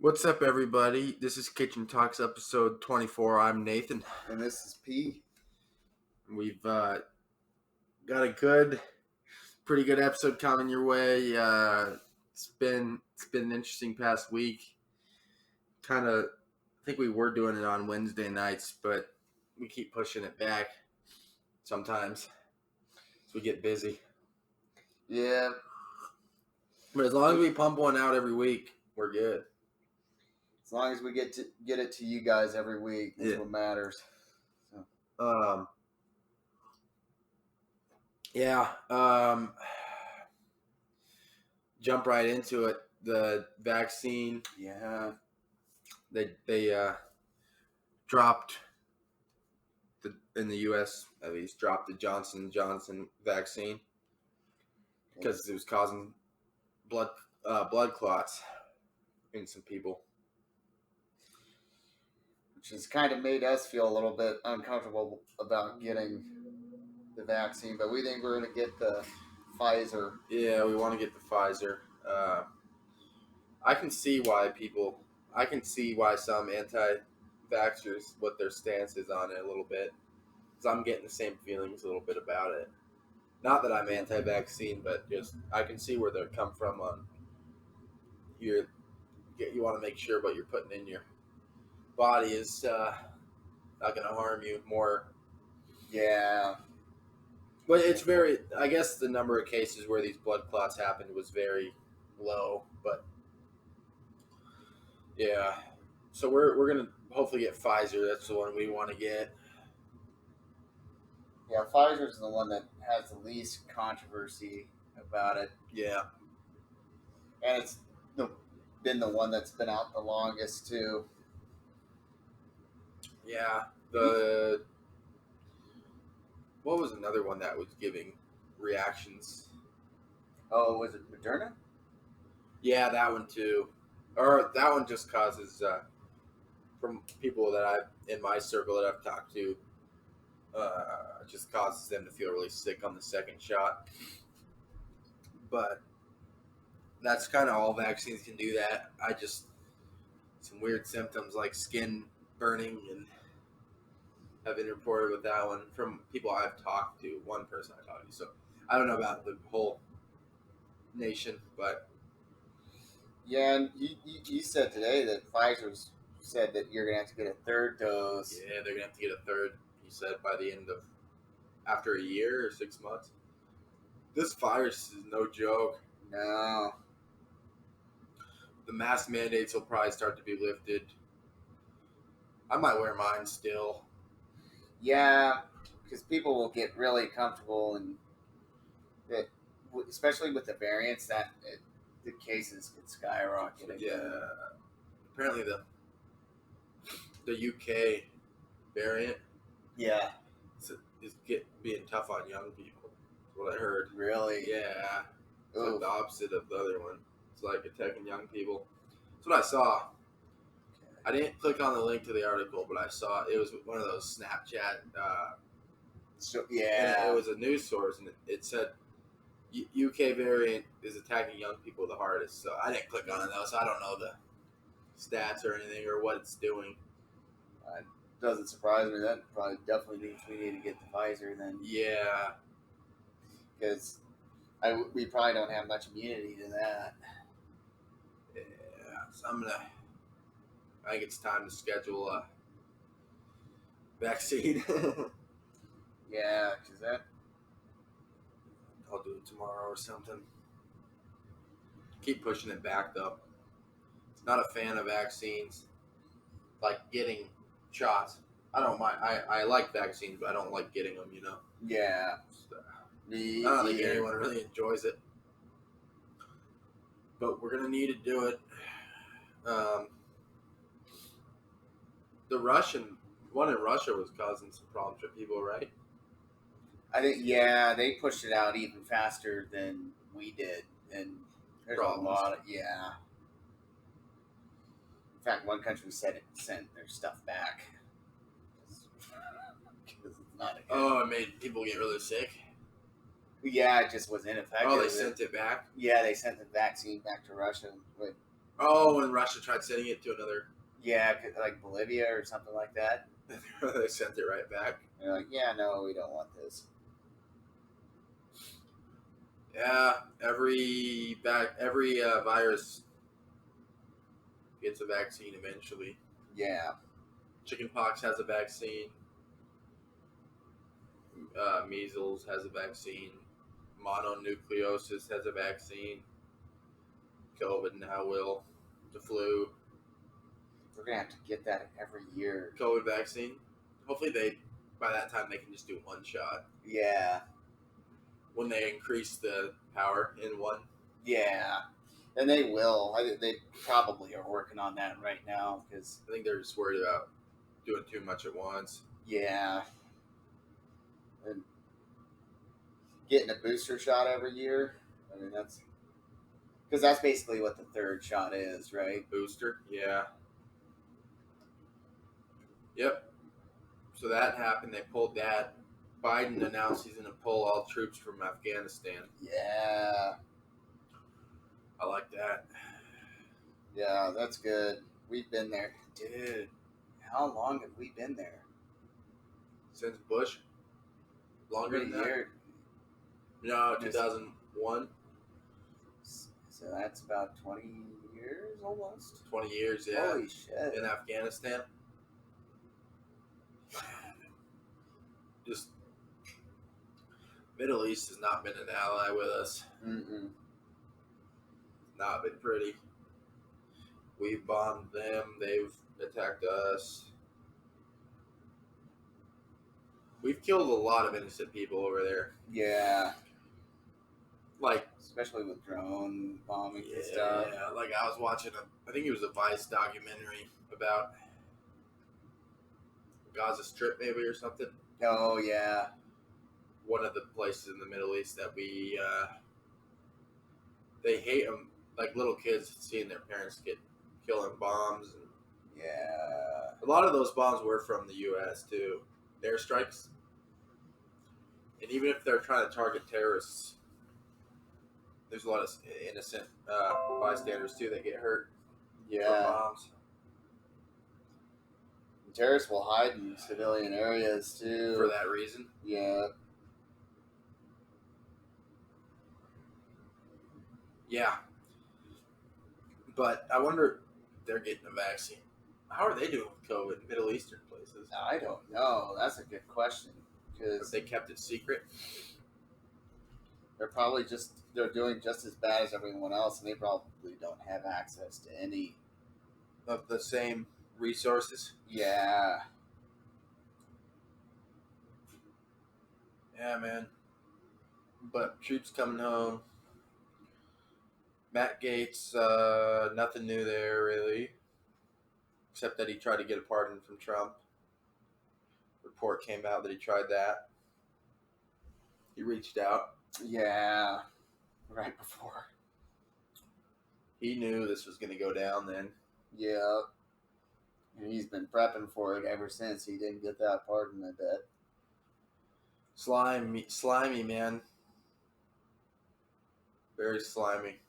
What's up, everybody? This is Kitchen Talks episode 24. I'm Nathan. And this is P. We've got a pretty good episode coming your way. It's been an interesting past week. I think we were doing it on Wednesday nights, but we keep pushing it back sometimes as we get busy. Yeah. But as long as we pump one out every week, we're good. As long as we get it to you guys every week, that's what matters. So. Jump right into it. The vaccine. Yeah. They dropped in the U.S. at least dropped the Johnson & Johnson vaccine because it was causing blood clots in some people, which has kind of made us feel a little bit uncomfortable about getting the vaccine, but we think we're going to get the Pfizer. Yeah, we want to get the Pfizer. I can see why some anti-vaxxers, what their stance is on it a little bit. Because I'm getting the same feelings a little bit about it. Not that I'm anti-vaccine, but just I can see where they come from on you want to make sure what you're putting in your body is not going to harm you more. Yeah. But I guess the number of cases where these blood clots happened was very low, but yeah. So we're going to hopefully get Pfizer. That's the one we want to get. Yeah, Pfizer's the one that has the least controversy about it. Yeah. And it's been the one that's been out the longest, too. Yeah. What was another one that was giving reactions? Oh, was it Moderna? Yeah, that one too. Or that one just causes, from people that in my circle that I've talked to, just causes them to feel really sick on the second shot. But that's kind of all vaccines can do that. Some weird symptoms like skin burning and have been reported with that one from people I've talked to, one person I talked to. So I don't know about the whole nation, but yeah, and you said today that Pfizer's said that you're gonna have to get a third dose. Yeah, they're gonna have to get a third. He said by the end of after a year or 6 months. This virus is no joke. No. The mask mandates will probably start to be lifted. I might wear mine still. Yeah, because people will get really comfortable, and especially with the variants, the cases could skyrocket. Yeah, apparently the UK variant. Yeah, is being tough on young people. That's what I heard. Really? Yeah. It's like the opposite of the other one. It's like attacking young people. That's what I saw. Okay. I didn't click on the link to the article, but I saw it was one of those Snapchat. Yeah. It was a news source, and it said UK variant is attacking young people the hardest. So I didn't click on it though, so I don't know the stats or anything or what it's doing. Doesn't surprise me. That probably definitely means we need to get the Pfizer then. Yeah. Because we probably don't have much immunity to that. Yeah. So I think it's time to schedule a vaccine. Yeah, because I'll do it tomorrow or something. Keep pushing it back though. Not a fan of vaccines. Like getting shots. I don't mind. I like vaccines, but I don't like getting them, you know? Yeah. So, I don't think anyone really enjoys it. But we're going to need to do it. The one in Russia was causing some problems for people, right? I think, yeah, they pushed it out even faster than we did. And there's a lot of, yeah. In fact, one country said it sent their stuff back. Because it's not it made people get really sick? Yeah, it just was ineffective. Oh, they sent it back? Yeah, they sent the vaccine back to Russia. But Oh, and Russia tried sending it to another. Yeah, like Bolivia or something like that. They sent it right back. They're like, yeah, no, we don't want this. Yeah, every virus gets a vaccine eventually. Yeah. Chickenpox has a vaccine. Measles has a vaccine. Mononucleosis has a vaccine. COVID now will. The flu. We're gonna have to get that every year. COVID vaccine. Hopefully by that time they can just do one shot. Yeah. When they increase the power in one. Yeah. And they will. They probably are working on that right now because I think they're just worried about doing too much at once. yeah, and getting a booster shot every year. I mean that's because that's basically what the third shot is, right? Booster, yeah. Yep. So that happened. They pulled that. Biden announced he's going to pull all troops from Afghanistan. Yeah. I like that. Yeah, that's good. We've been there. Dude, how long have we been there? Since Bush? Longer than that? Year. No, 2001. So that's about 20 years almost. 20 years, yeah. Holy shit. In Afghanistan. Just Middle East has not been an ally with us. Mm-mm. Not been pretty. We've bombed them. They've attacked us. We've killed a lot of innocent people over there. Yeah. Like, especially with drone bombing and stuff. Yeah, like I was watching I think it was a Vice documentary about Gaza Strip maybe or something. Oh, yeah. One of the places in the Middle East that they hate them, like little kids seeing their parents get killed in bombs. And yeah. A lot of those bombs were from the U.S. too. Airstrikes. And even if they're trying to target terrorists, there's a lot of innocent bystanders too that get hurt from bombs. Terrorists will hide in civilian areas too. For that reason? Yeah. Yeah. But I wonder if they're getting a vaccine. How are they doing with COVID in Middle Eastern places? I don't know. That's a good question. Because they kept it secret? They're probably they're doing just as bad as everyone else, and they probably don't have access to any of the same resources. Yeah. Yeah, man. But troops coming home. Matt Gaetz, nothing new there really, except that he tried to get a pardon from Trump. Report came out that he tried that. He reached out. Yeah, right before. He knew this was going to go down then. Yeah. And he's been prepping for it ever since he didn't get that pardon, I bet. Slimy, man. Very slimy.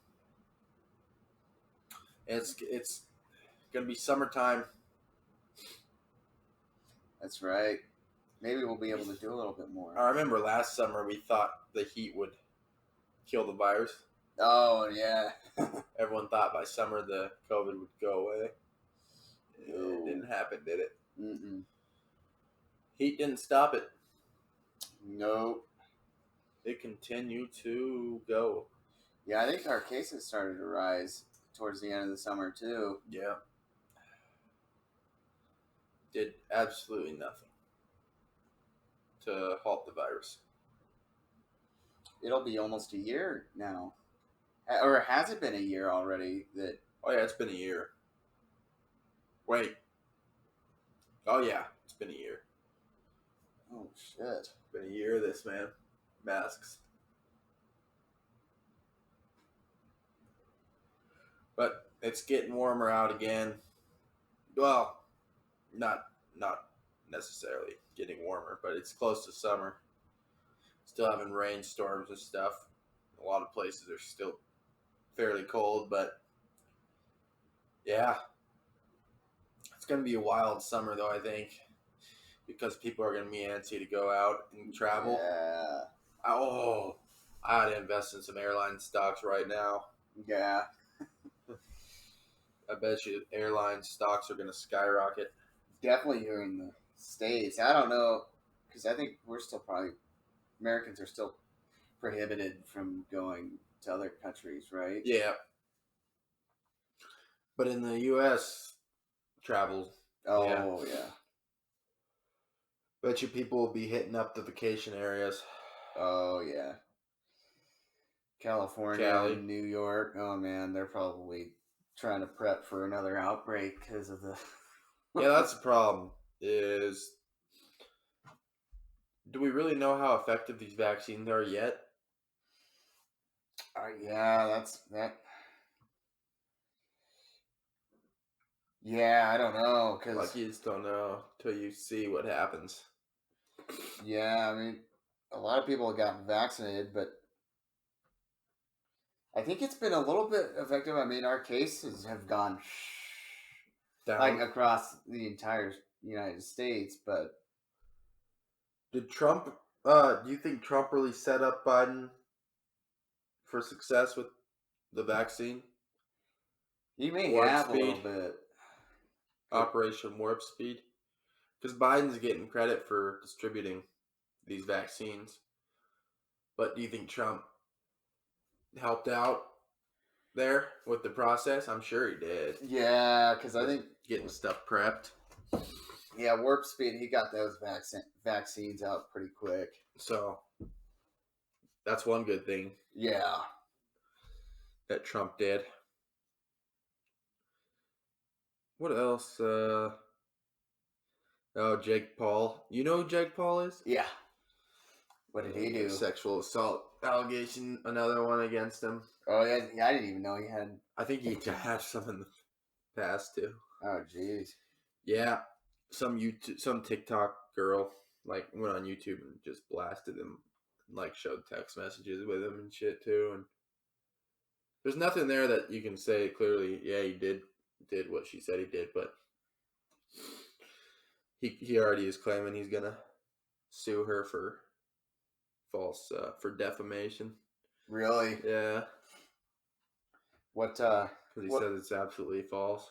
It's going to be summertime. That's right. Maybe we'll be able to do a little bit more. I remember last summer we thought the heat would kill the virus. Oh, yeah. Everyone thought by summer the COVID would go away. No. It didn't happen, did it? Mm-mm. Heat didn't stop it. Nope. It continued to go. Yeah, I think our cases started to rise towards the end of the summer, too. Yeah. Did absolutely nothing to halt the virus. It'll be almost a year now. Or has it been a year already? Oh, yeah, it's been a year. Wait. Oh, yeah, it's been a year. Oh, shit. It's been a year of this, man. Masks. But it's getting warmer out again. Well, not necessarily getting warmer, but it's close to summer. Still having rainstorms and stuff. A lot of places are still fairly cold, but Yeah, it's gonna be a wild summer though. I think because people are gonna be antsy to go out and travel. Yeah. Oh, I ought to invest in some airline stocks right now. Yeah. I bet you airline stocks are gonna skyrocket. Definitely here in the States. I don't know, because I think we're still probably, Americans are still prohibited from going to other countries, right? Yeah, but in the U.S. travel, yeah, Oh, yeah. bet you people will be hitting up the vacation areas. Oh, yeah. California Cali. and New York. Oh, man, they're probably trying to prep for another outbreak because of the. Yeah, that's the problem. Is do we really know how effective these vaccines are yet? Yeah, that's that. Yeah, I don't know, Like because, you just don't know till you see what happens. yeah, I mean, a lot of people have gotten vaccinated, but I think it's been a little bit effective. I mean, our cases have gone like Down. across the entire United States, but Did Trump? Do you think Trump really set up Biden for success with the vaccine? he may Warp have a little speed, bit. Operation Warp Speed, because Biden's getting credit for distributing these vaccines. But do you think Trump helped out there with the process? I'm sure he did. Yeah, because I Just think, getting stuff prepped. yeah, Warp Speed, he got those vaccines out pretty quick. So that's one good thing Yeah. that Trump did. What else? Oh, Jake Paul. You know who Jake Paul is? Yeah. What did he do? Sexual assault allegation, another one against him. Oh, yeah, I didn't even know he had. I think he had some in the past too. Oh, jeez. Yeah, some TikTok girl like went on YouTube and just blasted him, like showed text messages with him and shit too. And there's nothing there that you can say clearly. Yeah, he did what she said he did, but he already is claiming he's gonna sue her for for defamation. Really? Yeah, What? because he What? says it's absolutely false.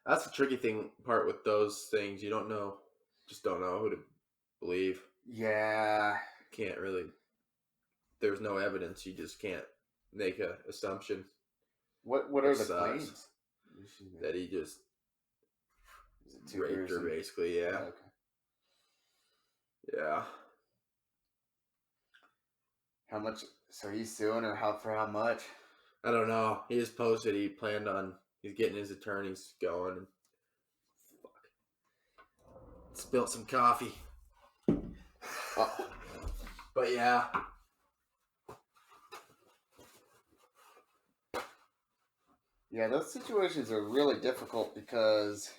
That's the tricky part with those things. You don't know, just don't know who to believe. Yeah. Can't really. There's no evidence. You just can't make a assumption. What are the claims? That he just Is it too raped her, gruesome? basically. Yeah, Okay. yeah. How much? So he's suing her? For how much? I don't know. He just posted he planned on he's getting his attorneys going. And spilt some coffee. Oh. But yeah. Yeah, those situations are really difficult because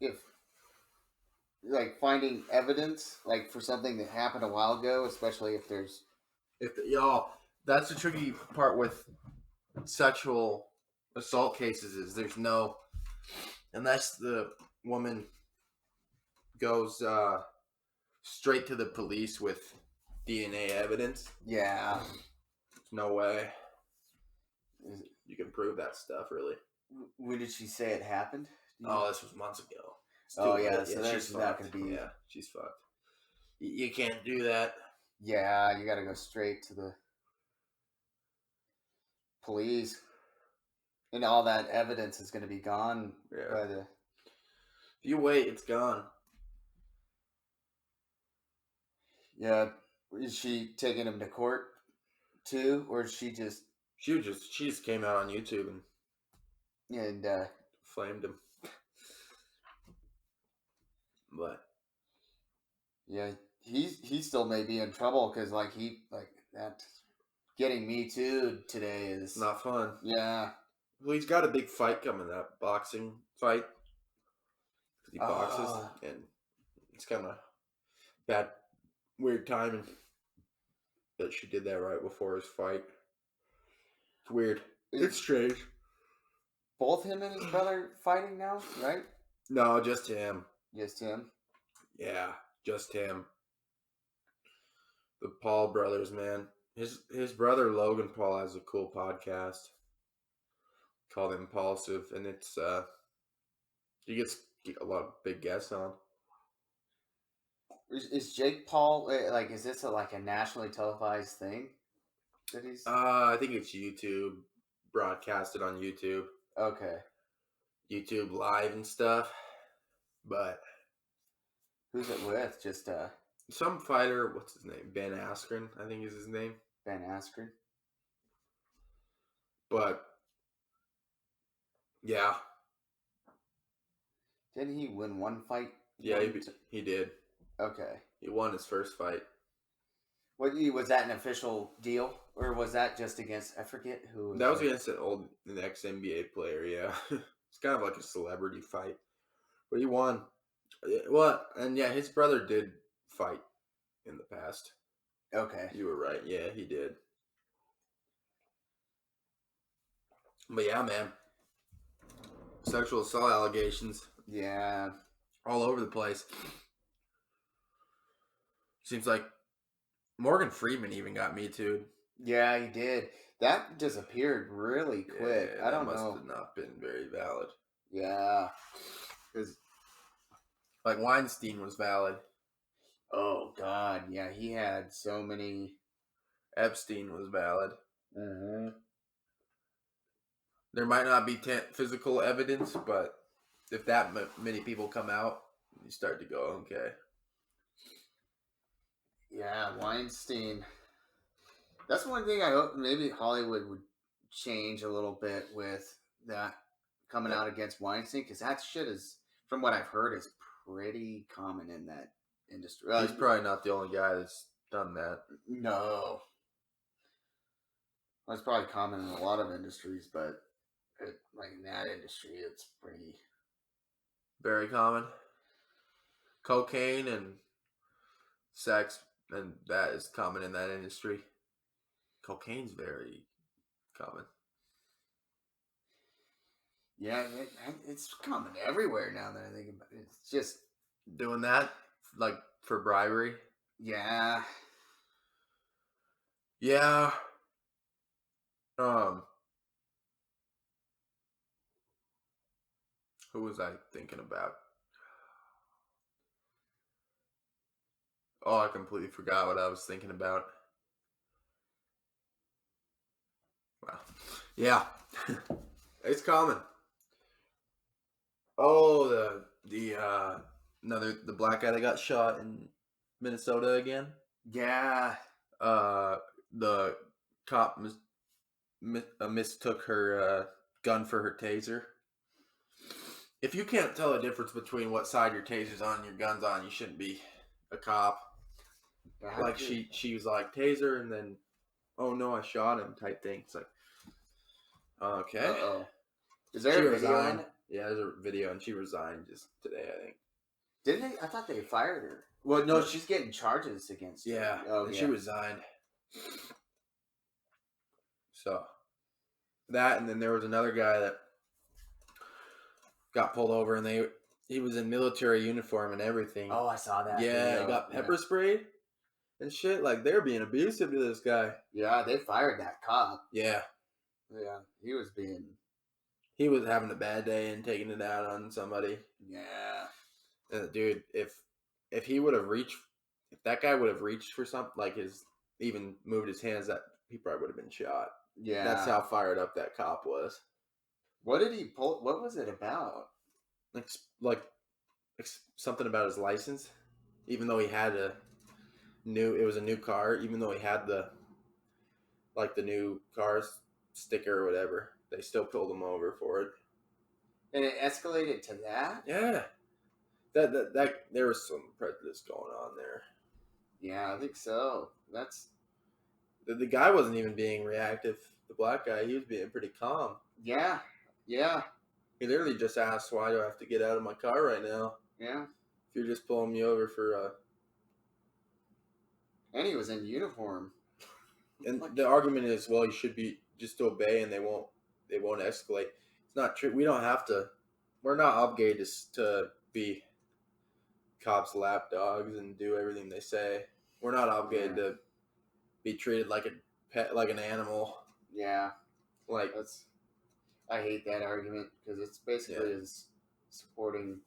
if like finding evidence like for something that happened a while ago, especially if there's Y'all, that's the tricky part with sexual assault cases is there's no unless the woman goes straight to the police with DNA evidence. yeah. There's no way you can prove that stuff really. When did she say it happened? Oh, this was months ago. Oh yeah, so there's not going to be. Yeah, she's fucked. You can't do that. Yeah, you got to go straight to the police, and all that evidence is going to be gone by the. If you wait, it's gone. Yeah, is she taking him to court too, or is she just? She just came out on YouTube And flamed him. But yeah, he still may be in trouble because like that getting Me Too today is not fun. Yeah. Well, he's got a big fight coming up, boxing fight. He boxes, and it's kind of bad, weird timing. that she did that right before his fight. It's weird. Is It's strange. both him and his brother fighting now, right? No, just him. Just him. Yeah, just him. The Paul brothers, man. His brother Logan Paul has a cool podcast called Impulsive, and it's he gets a lot of big guests on. Is Jake Paul like? Is this like a nationally televised thing that he's? I think it's YouTube, broadcasted on YouTube, Okay. YouTube Live and stuff. But Who's it with? Just some fighter, what's his name? Ben Askren, I think is his name. Ben Askren. But yeah, Didn't he win one fight? yeah, he did. Okay. He won his first fight. What was that an official deal, or was that just against? I forget who. That was against an ex NBA player. Yeah, it's kind of like a celebrity fight, but he won. What? And yeah, his brother did fight in the past. Okay. You were right. Yeah, he did. But yeah, man, sexual assault allegations. Yeah. All over the place. Seems like Morgan Freeman even got Me Too'd. Yeah, he did. That disappeared really quick. Yeah, I don't that know. must have not been very valid. Yeah. Because, like, Weinstein was valid. oh, God. Yeah, he had so many. Epstein was valid. Mm-hmm. There might not be physical evidence, but if that many people come out, you start to go, okay. Yeah, Weinstein. That's one thing I hope maybe Hollywood would change a little bit with that coming out against Weinstein, because that shit is, from what I've heard, is pretty common in that industry. He's probably not the only guy that's done that. No. That's probably common in a lot of industries, but like in that industry, it's pretty... Very common. Cocaine and sex, and that is common in that industry. Cocaine's very common. Yeah, it's common everywhere now that I think about it. It's just... Doing that, like, for bribery? Yeah. Yeah. Who was I thinking about? Oh, I completely forgot what I was thinking about. Wow. Yeah. It's common. Oh, the black guy that got shot in Minnesota again. Yeah. The cop mistook her gun for her taser. If you can't tell the difference between what side your taser's on and your gun's on, you shouldn't be a cop. Like she was like taser, and then, oh no, I shot him type thing. It's like, okay. Uh-oh. Is there a video on it? Yeah, there's a video, and she resigned just today, I think. Didn't they? I thought they fired her. Well, no, she's getting charges against her. Yeah, and she resigned. So, that, and then there was another guy that got pulled over, and he was in military uniform and everything. Oh, I saw that. Yeah, he got pepper sprayed and shit. Like, they're being abusive to this guy. Yeah, they fired that cop. Yeah. Yeah, he was having a bad day and taking it out on somebody. Yeah. Dude, if he would have reached, if that guy would have reached for something, like even moved his hands, that he probably would have been shot. Yeah. That's how fired up that cop was. What did he pull? What was it about? Like something about his license. Even though he had it was a new car, even though he had the new car's sticker or whatever, they still pulled him over for it. And it escalated to that? Yeah. That there was some prejudice going on there. Yeah, I think so. That's the guy wasn't even being reactive. The black guy, he was being pretty calm. Yeah. Yeah. He literally just asked, "Why do I have to get out of my car right now?" Yeah. If you're just pulling me over for And he was in uniform. And the argument is, well, you should be just obey, and they won't escalate. It's not true. We don't have to. We're not obligated to be cops' lapdogs and do everything they say. We're not obligated to be treated like a pet, like an animal. Yeah, Like I hate that argument because it's basically is supporting.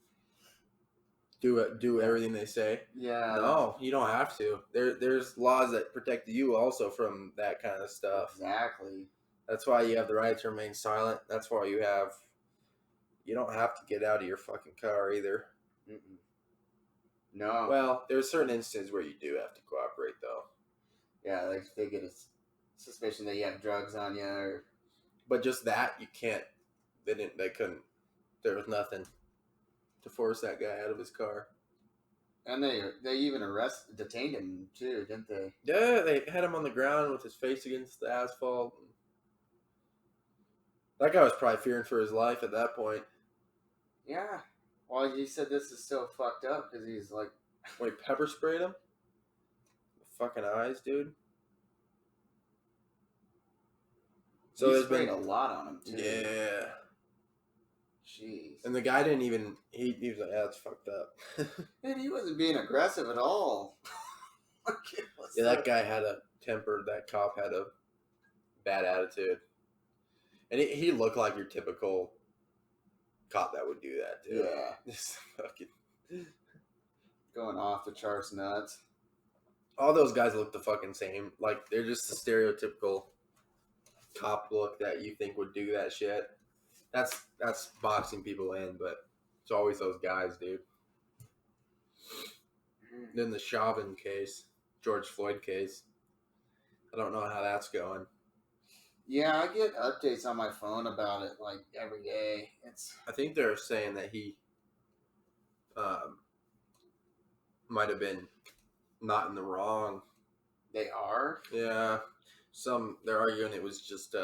Do everything they say. Yeah. No, you don't have to. There's laws that protect you also from that kind of stuff. Exactly. That's why you have the right to remain silent. That's why you don't have to get out of your fucking car either. Mm-mm. No. Well, there's certain instances where you do have to cooperate, though. Yeah, like if they get a suspicion that you have drugs on you, or... But just that you can't. They couldn't. There was nothing to force that guy out of his car. And they even detained him too, didn't they? Yeah, they had him on the ground with his face against the asphalt. That guy was probably fearing for his life at that point. Yeah. Well, he said this is so fucked up because he's like... When he pepper sprayed him? The fucking eyes, dude. So he there's sprayed been a lot on him too. Yeah. Jeez. And the guy didn't even... He was like, yeah, that's fucked up. And he wasn't being aggressive at all. Yeah, that guy had a temper. That cop had a bad attitude. And he looked like your typical cop that would do that, too. Yeah. Just fucking... Going off the charts nuts. All those guys look the fucking same. Like, they're just the stereotypical cop look that you think would do that shit. That's boxing people in, but it's always those guys, dude. Then the Chauvin case, George Floyd case. I don't know how that's going. Yeah, I get updates on my phone about it like every day. I think they're saying that he might have been not in the wrong. They are? Yeah. They're arguing it was just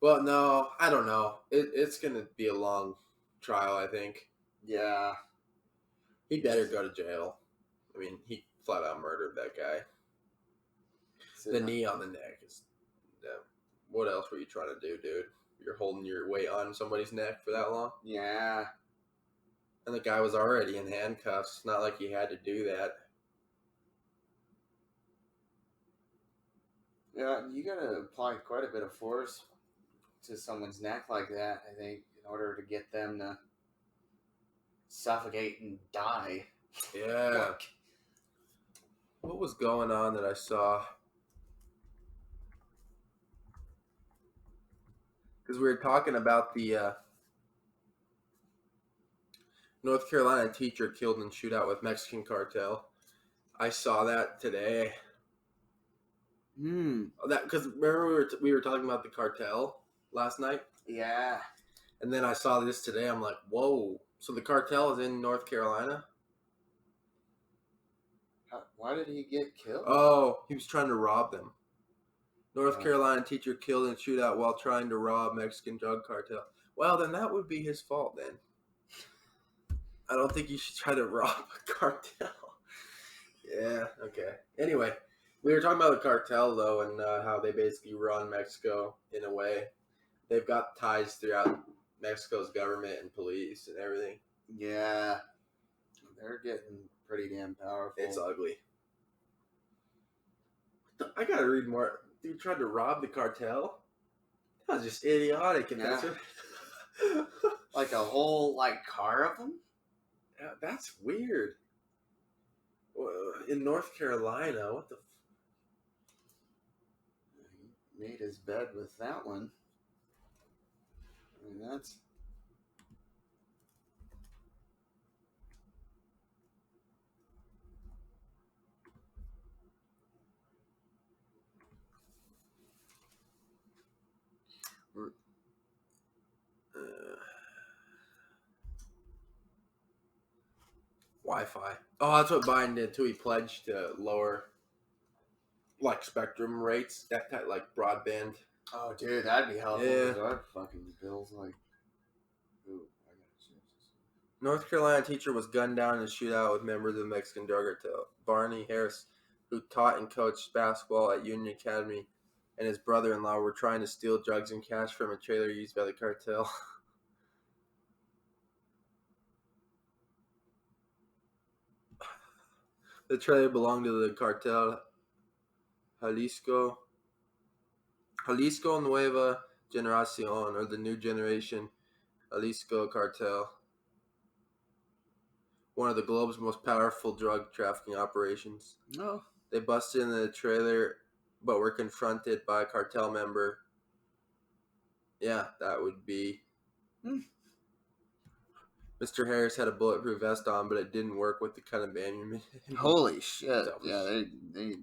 well, no, I don't know. It's gonna be a long trial, I think. Yeah. He better go to jail. I mean, he flat out murdered that guy. The knee on the neck is. What else were you trying to do, dude? You're holding your weight on somebody's neck for that long? Yeah. And the guy was already in handcuffs. Not like he had to do that. Yeah, you gotta apply quite a bit of force to someone's neck like that, I think, in order to get them to suffocate and die. Yeah. What was going on that I saw? Because we were talking about the North Carolina teacher killed in shootout with Mexican cartel. I saw that today. That because remember we were talking about the cartel last night. Yeah. And then I saw this today. I'm like, whoa! So the cartel is in North Carolina? Why did he get killed? Oh, he was trying to rob them. North Carolina teacher killed in shootout while trying to rob Mexican drug cartel. Well, then that would be his fault then. I don't think you should try to rob a cartel. Yeah, okay. Anyway, we were talking about the cartel, though, and how they basically run Mexico in a way. They've got ties throughout Mexico's government and police and everything. Yeah. They're getting pretty damn powerful. It's ugly. I gotta read more. Dude tried to rob the cartel? That was just idiotic. And that's like a whole, car of them? Yeah, that's weird. In North Carolina, what the... He made his bed with that one. I mean, that's... Wi-Fi. Oh, that's what Biden did too. He pledged to lower, spectrum rates, that kind of, broadband. Oh, dude, that'd be helpful. Yeah. Our fucking bills, ooh, I gotta change this. North Carolina teacher was gunned down in a shootout with members of the Mexican drug cartel. Barney Harris, who taught and coached basketball at Union Academy, and his brother-in-law were trying to steal drugs and cash from a trailer used by the cartel. The trailer belonged to the cartel Jalisco Nueva Generacion, or the New Generation Jalisco Cartel, one of the globe's most powerful drug trafficking operations. No. They busted into the trailer, but were confronted by a cartel member. Yeah, that would be. Mr. Harris had a bulletproof vest on, but it didn't work with the kind of ammunition. Holy shit! Yeah, they.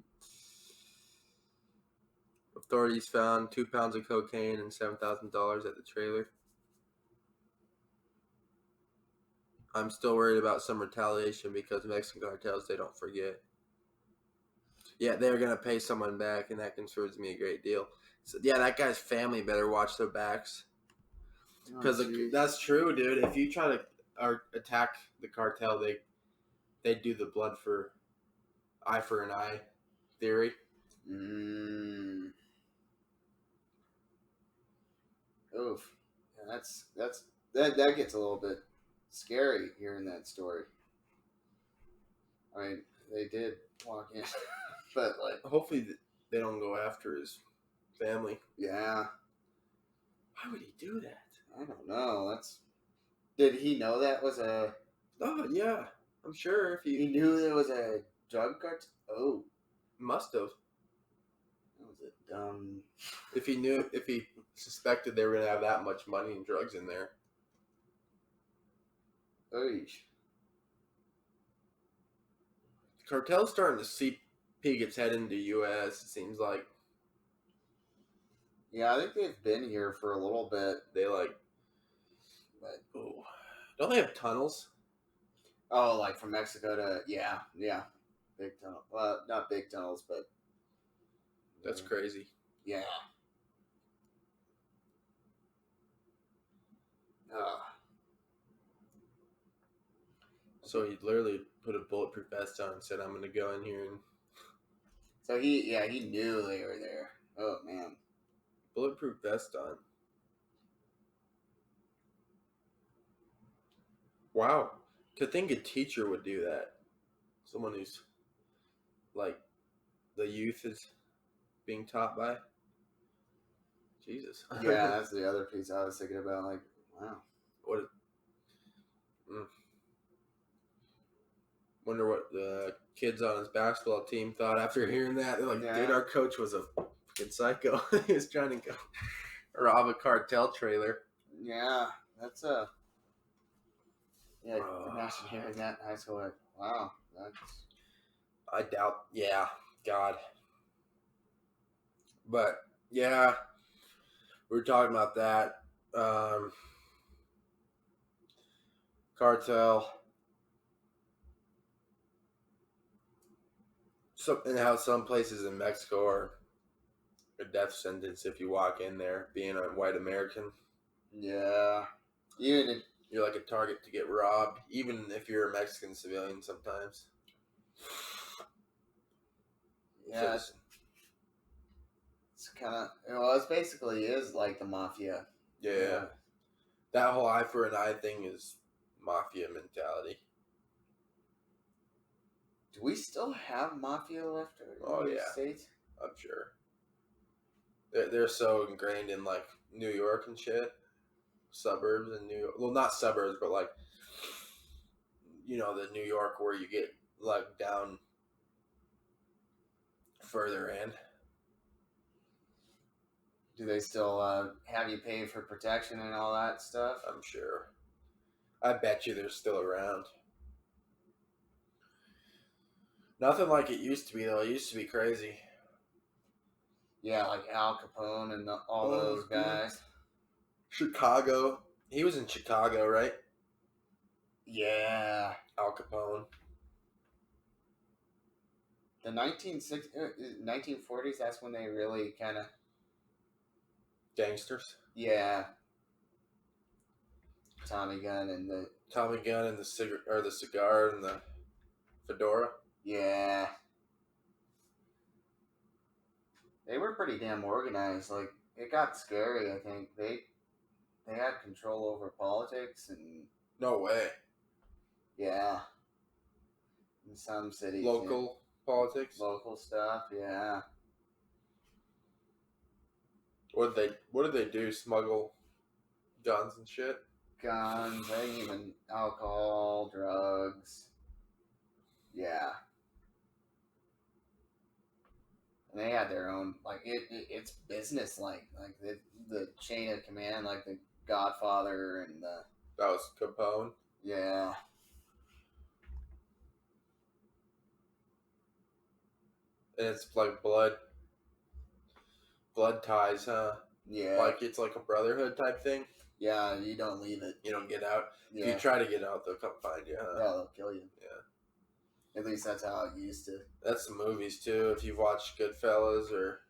Authorities found 2 pounds of cocaine and $7,000 at the trailer. I'm still worried about some retaliation because Mexican cartels, they don't forget. Yeah, they're going to pay someone back, and that concerns me a great deal. So, yeah, that guy's family better watch their backs. Because that's true, dude. If you try to attack the cartel, they do the blood for eye for an eye theory. Oof. Yeah, that gets a little bit scary hearing that story. I mean, they did walk in, but like, hopefully they don't go after his family. Yeah. Why would he do that? I don't know. Did he know that was a? Oh yeah, I'm sure if he knew there was a drug cartel. Oh, must have. That was a dumb. If he suspected they were gonna have that much money and drugs in there. Oish. The cartel's starting to peek its head into the U.S. It seems like. Yeah, I think they've been here for a little bit. Don't they have tunnels? Oh, like from Mexico to yeah, big tunnel. Well, not big tunnels, but that's crazy. Yeah. So he literally put a bulletproof vest on and said, "I'm going to go in here and." So he knew they were there. Oh man. Bulletproof vest on. Wow. To think a teacher would do that. Someone who's like the youth is being taught by. Jesus. Yeah, that's the other piece I was thinking about. Like, wow. Wonder what the kids on his basketball team thought after hearing that. They're like, dude, our coach was a fucking psycho. He was trying to go rob a cartel trailer. Yeah, that's a. Yeah, imagine hearing that in high school. Like, wow, that's. I doubt. Yeah, God. But yeah, we were talking about that cartel. And how some places in Mexico are a death sentence if you walk in there being a white American. Yeah. You're like a target to get robbed, even if you're a Mexican civilian sometimes. Yeah. It's kind of, it basically is like the mafia. Yeah. That whole eye for an eye thing is mafia mentality. Do we still have mafia left in the States? I'm sure. They're so ingrained in like New York and shit. Suburbs and New York. Well, not suburbs, but like, the New York where you get like down further in. Do they still have you pay for protection and all that stuff? I'm sure. I bet you they're still around. Nothing like it used to be, though. It used to be crazy. Yeah, like Al Capone and all those guys. Chicago. He was in Chicago, right? Yeah. Al Capone. The 1940s, that's when they really kind of... Gangsters? Yeah. Tommy Gun and the cigar and the fedora. Yeah. They were pretty damn organized. Like it got scary. I think they had control over politics and No way. yeah, in some cities, Local politics. local stuff. Yeah. What did they do? Smuggle guns and shit? Guns, even alcohol, drugs. Yeah. And they had their own, like, it's business like the chain of command, like the Godfather and the. That was Capone. Yeah. And it's like blood ties, huh? Yeah. Like it's like a brotherhood type thing. Yeah, you don't leave it. You don't get out. Yeah. If you try to get out, they'll come find you, huh? Yeah, they'll kill you. Yeah. At least that's how it used to. That's the movies too. If you've watched Goodfellas or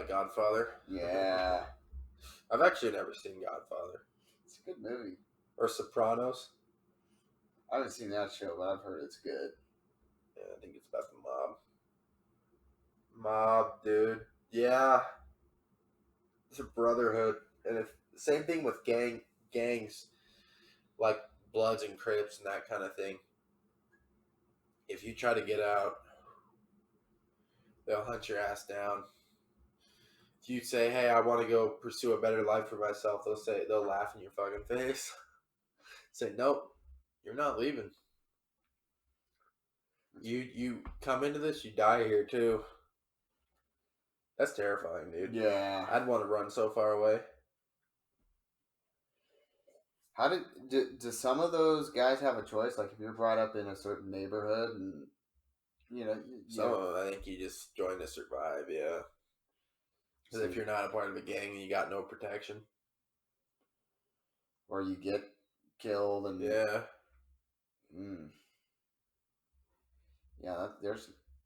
Godfather. Yeah. I've actually never seen Godfather. It's a good movie. Or Sopranos. I haven't seen that show, but I've heard it's good. Yeah, I think it's about the mob. Dude. Yeah. It's a brotherhood. And if same thing with gangs, like Bloods and Crips and that kind of thing. If you try to get out, they'll hunt your ass down. If you say, "Hey, I want to go pursue a better life for myself," they'll laugh in your fucking face. Say, "Nope, you're not leaving. You come into this, you die here too." That's terrifying, dude. Yeah. I'd want to run so far away. How do some of those guys have a choice? Like if you're brought up in a certain neighborhood and Some of them, I think you just join to survive, yeah. Because if you're not a part of a gang, you got no protection. Or you get killed and yeah. Yeah,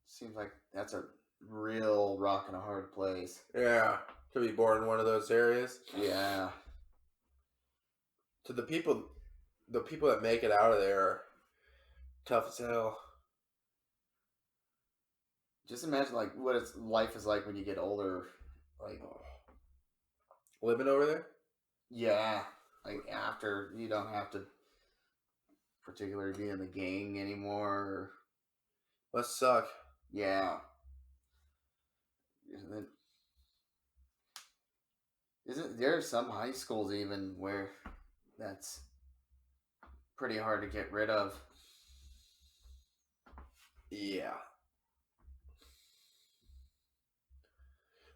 seems like that's a real rock and a hard place. Yeah, to be born in one of those areas. Yeah. To the people that make it out of there are tough as hell. Just imagine like what life is like when you get older, like living over there. Yeah, like after you don't have to particularly be in the gang anymore. Must suck. Yeah. Isn't there some high schools even where that's pretty hard to get rid of? Yeah.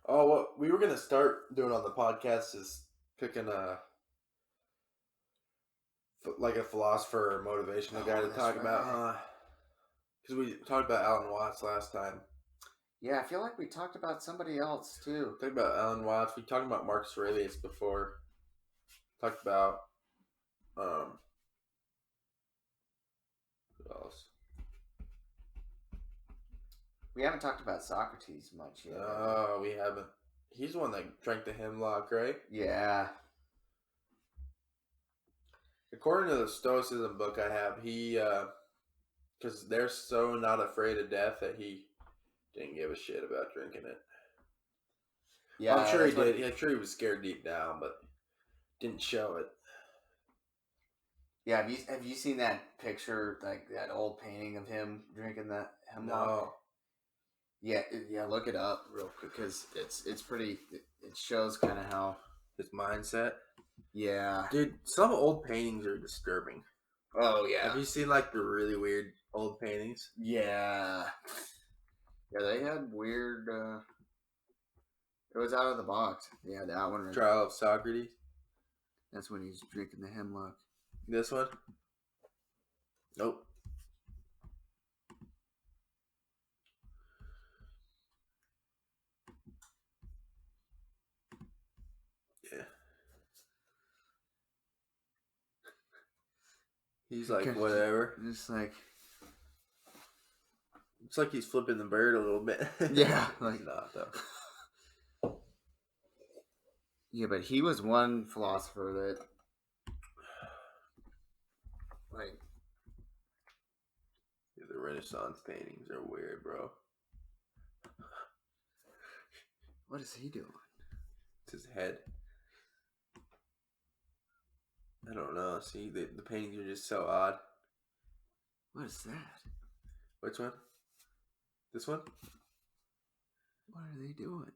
Oh, what we were gonna start doing on the podcast is picking a philosopher or motivational guy to talk about, huh? Because we talked about Alan Watts last time. Yeah, I feel like we talked about somebody else too. Talked about Alan Watts. We talked about Marcus Aurelius before. Talked about who else? We haven't talked about Socrates much yet. No, we haven't. He's the one that drank the hemlock, right? Yeah. According to the Stoicism book I have, he, because they're so not afraid of death that he didn't give a shit about drinking it. Yeah, I'm sure he did. I'm sure he was scared deep down, but didn't show it. Yeah, have you seen that picture, like that old painting of him drinking that hemlock? No. Yeah, look it up real quick because it's pretty. It shows kind of how his mindset. Yeah, dude, some old paintings are disturbing. Oh yeah, have you seen like the really weird old paintings? Yeah, they had weird. It was out of the box. Yeah, that one. Right. Trial of Socrates. That's when he's drinking the hemlock. This one? Nope. Yeah. He's like, whatever. Just like. It's like he's flipping the bird a little bit. Yeah. Like, he's not, though. Yeah, but he was one philosopher that. Like. The Renaissance paintings are weird, bro. What is he doing? It's his head. I don't know. See, the paintings are just so odd. What is that? Which one? This one? What are they doing?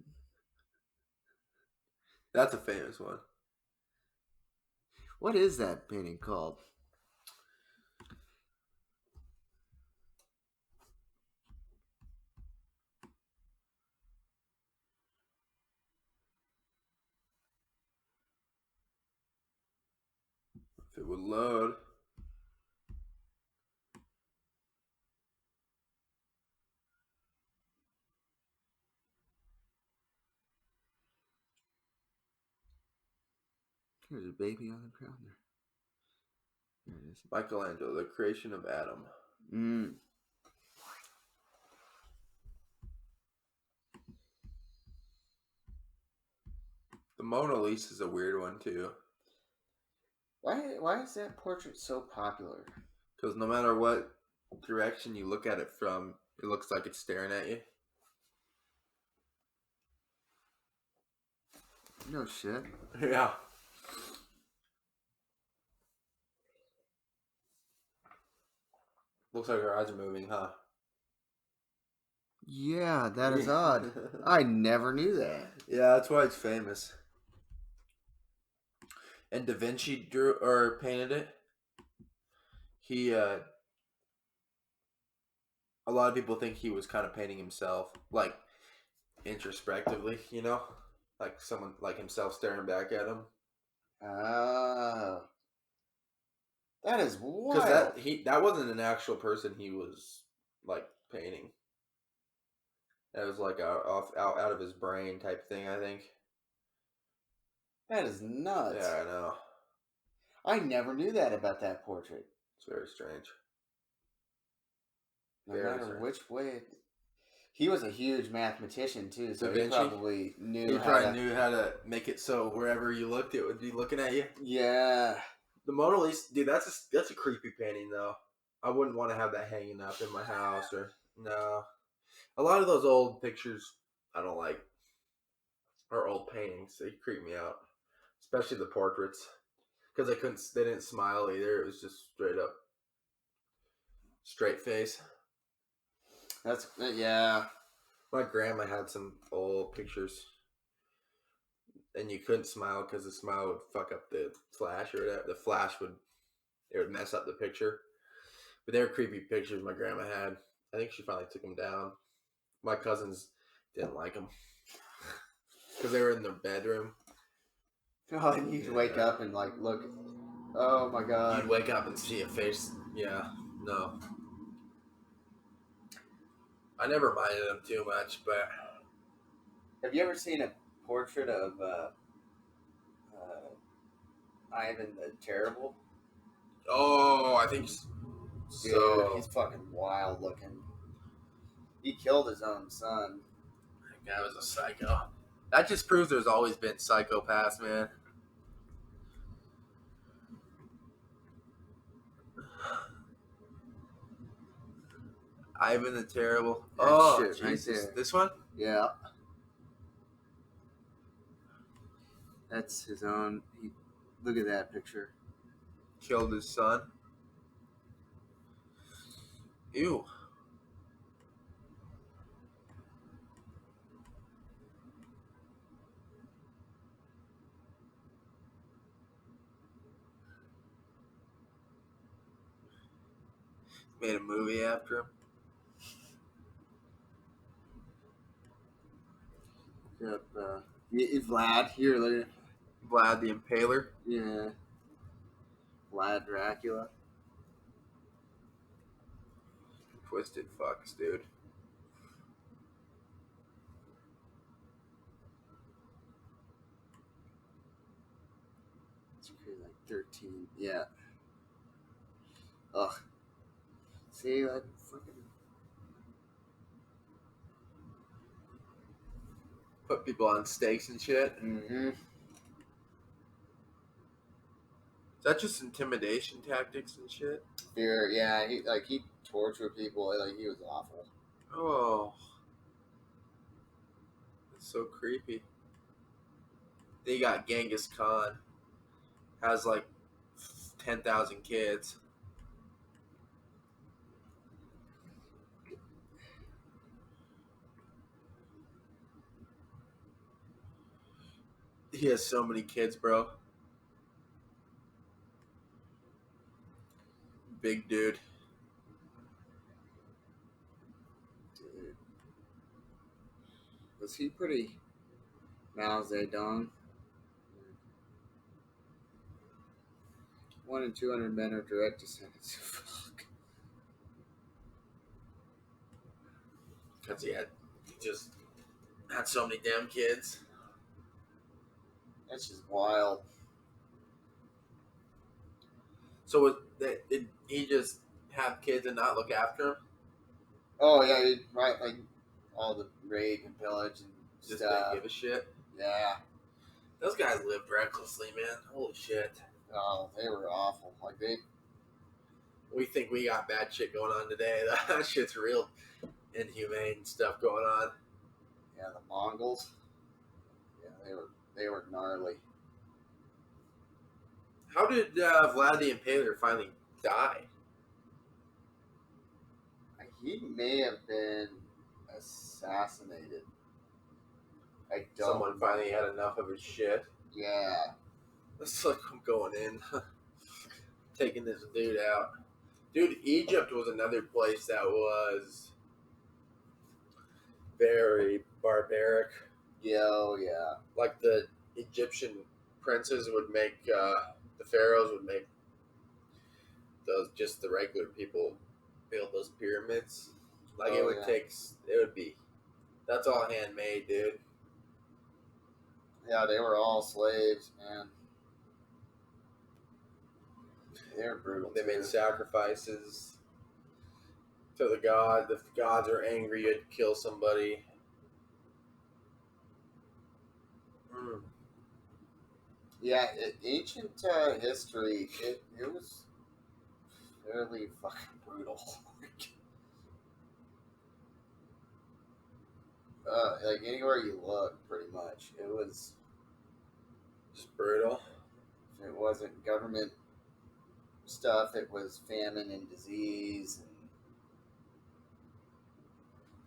That's a famous one. What is that painting called? If it would load. There's a baby on the ground there. There it is. Michelangelo, The Creation of Adam. The Mona Lisa is a weird one too. Why is that portrait so popular? Because no matter what direction you look at it from, it looks like it's staring at you. No shit. Yeah. Looks like her eyes are moving, huh? Yeah, that is odd. I never knew that. Yeah, that's why it's famous. And Da Vinci drew or painted it. He a lot of people think he was kind of painting himself, like introspectively, you know, like someone like himself staring back at him. Oh, that is wild. Because that wasn't an actual person he was like painting. That was like out of his brain type thing, I think. That is nuts. Yeah, I know. I never knew that about that portrait. It's very strange. No matter which way. He was a huge mathematician too, so he probably knew how to make it so wherever you looked, it would be looking at you. Yeah. The Mona Lisa, dude, that's a creepy painting though. I wouldn't want to have that hanging up in my house or no. A lot of those old pictures I don't like, or old paintings. They creep me out, especially the portraits, because they didn't smile either. It was just straight face. That's yeah. My grandma had some old pictures, and you couldn't smile because the smile would fuck up the flash or whatever. The flash would mess up the picture. But they were creepy pictures my grandma had. I think she finally took them down. My cousins didn't like them because they were in their bedroom. Oh, and you'd wake up and like look. Oh my god! You'd wake up and see a face. Yeah, no. I never minded them too much, but have you ever seen a portrait of Ivan the Terrible? Oh, I think so. Dude, he's fucking wild looking. He killed his own son. That guy was a psycho. That just proves there's always been psychopaths, man. Ivan the Terrible. Oh, shit, Jesus. right there. This one? Yeah. That's his own. Look at that picture. Killed his son. Ew. Made a movie after him. Yep. Vlad. Here, look at Vlad the Impaler. yeah. Vlad Dracula. Twisted fucks, dude. It's crazy, like 13. Yeah. Ugh. See, that fucking. Put people on stakes and shit. Mm-hmm. Is that just intimidation tactics and shit? Fear, yeah. He torture people. Like, he was awful. Oh, it's so creepy. They got Genghis Khan, has like 10,000 kids. He has so many kids, bro. Big dude. Dude. Was he pretty Mao Zedong? 1 in 200 men are direct descendants. Fuck. Because he just had so many damn kids. That's just wild. So did he just have kids and not look after them? Oh, yeah, right. Like, all the rape and pillage and Just stuff. didn't give a shit. Yeah. Those guys lived recklessly, man. Holy shit. Oh, they were awful. Like, We think we got bad shit going on today. That shit's real inhumane stuff going on. yeah, the Mongols. Yeah, they were gnarly. How did Vlad the Impaler finally die? He may have been assassinated. I don't. Someone finally had enough of his shit. Yeah. It's like, I'm going in. Taking this dude out. Dude, Egypt was another place that was very barbaric. Yeah, oh, yeah. Like the Egyptian princes would make, the pharaohs would make the regular people build those pyramids. Like Oh, it would yeah. be, that's all handmade, dude. Yeah, they were all slaves, man. They were brutal. They made sacrifices to the god. If the gods are angry, you'd kill somebody. Mm. Yeah, ancient history, it was fairly fucking brutal. Like anywhere you look, pretty much, it was. Just brutal. If it wasn't government stuff, it was famine and disease and.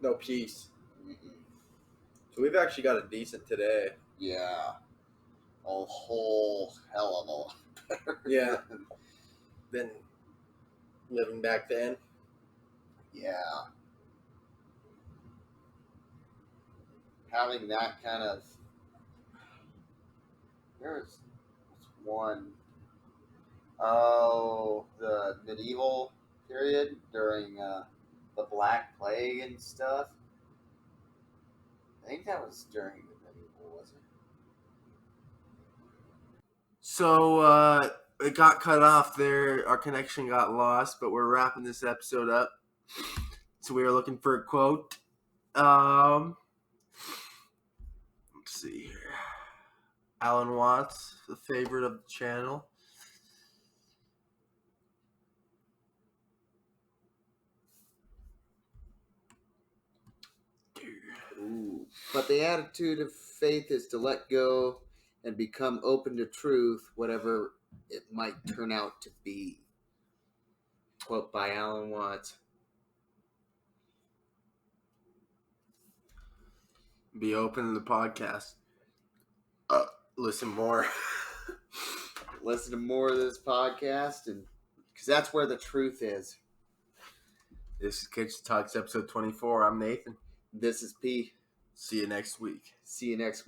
No peace. Mm-mm. So we've actually got a decent today. Yeah, a whole hell of a lot better. Yeah. Than living back then. Yeah. Having that kind of. There's one. Oh, the medieval period during the Black Plague and stuff. I think that was during the medieval, was it? So it got cut off there. Our connection got lost, but we're wrapping this episode up. So we were looking for a quote. Let's see here. Alan Watts, the favorite of the channel. Ooh. But the attitude of faith is to let go and become open to truth, whatever it might turn out to be. Quote by Alan Watts. Be open to the podcast. Listen more. Listen to more of this podcast, and because that's where the truth is. This is Kitchen Talks episode 24. I'm Nathan. This is P. See you next week. See you next week.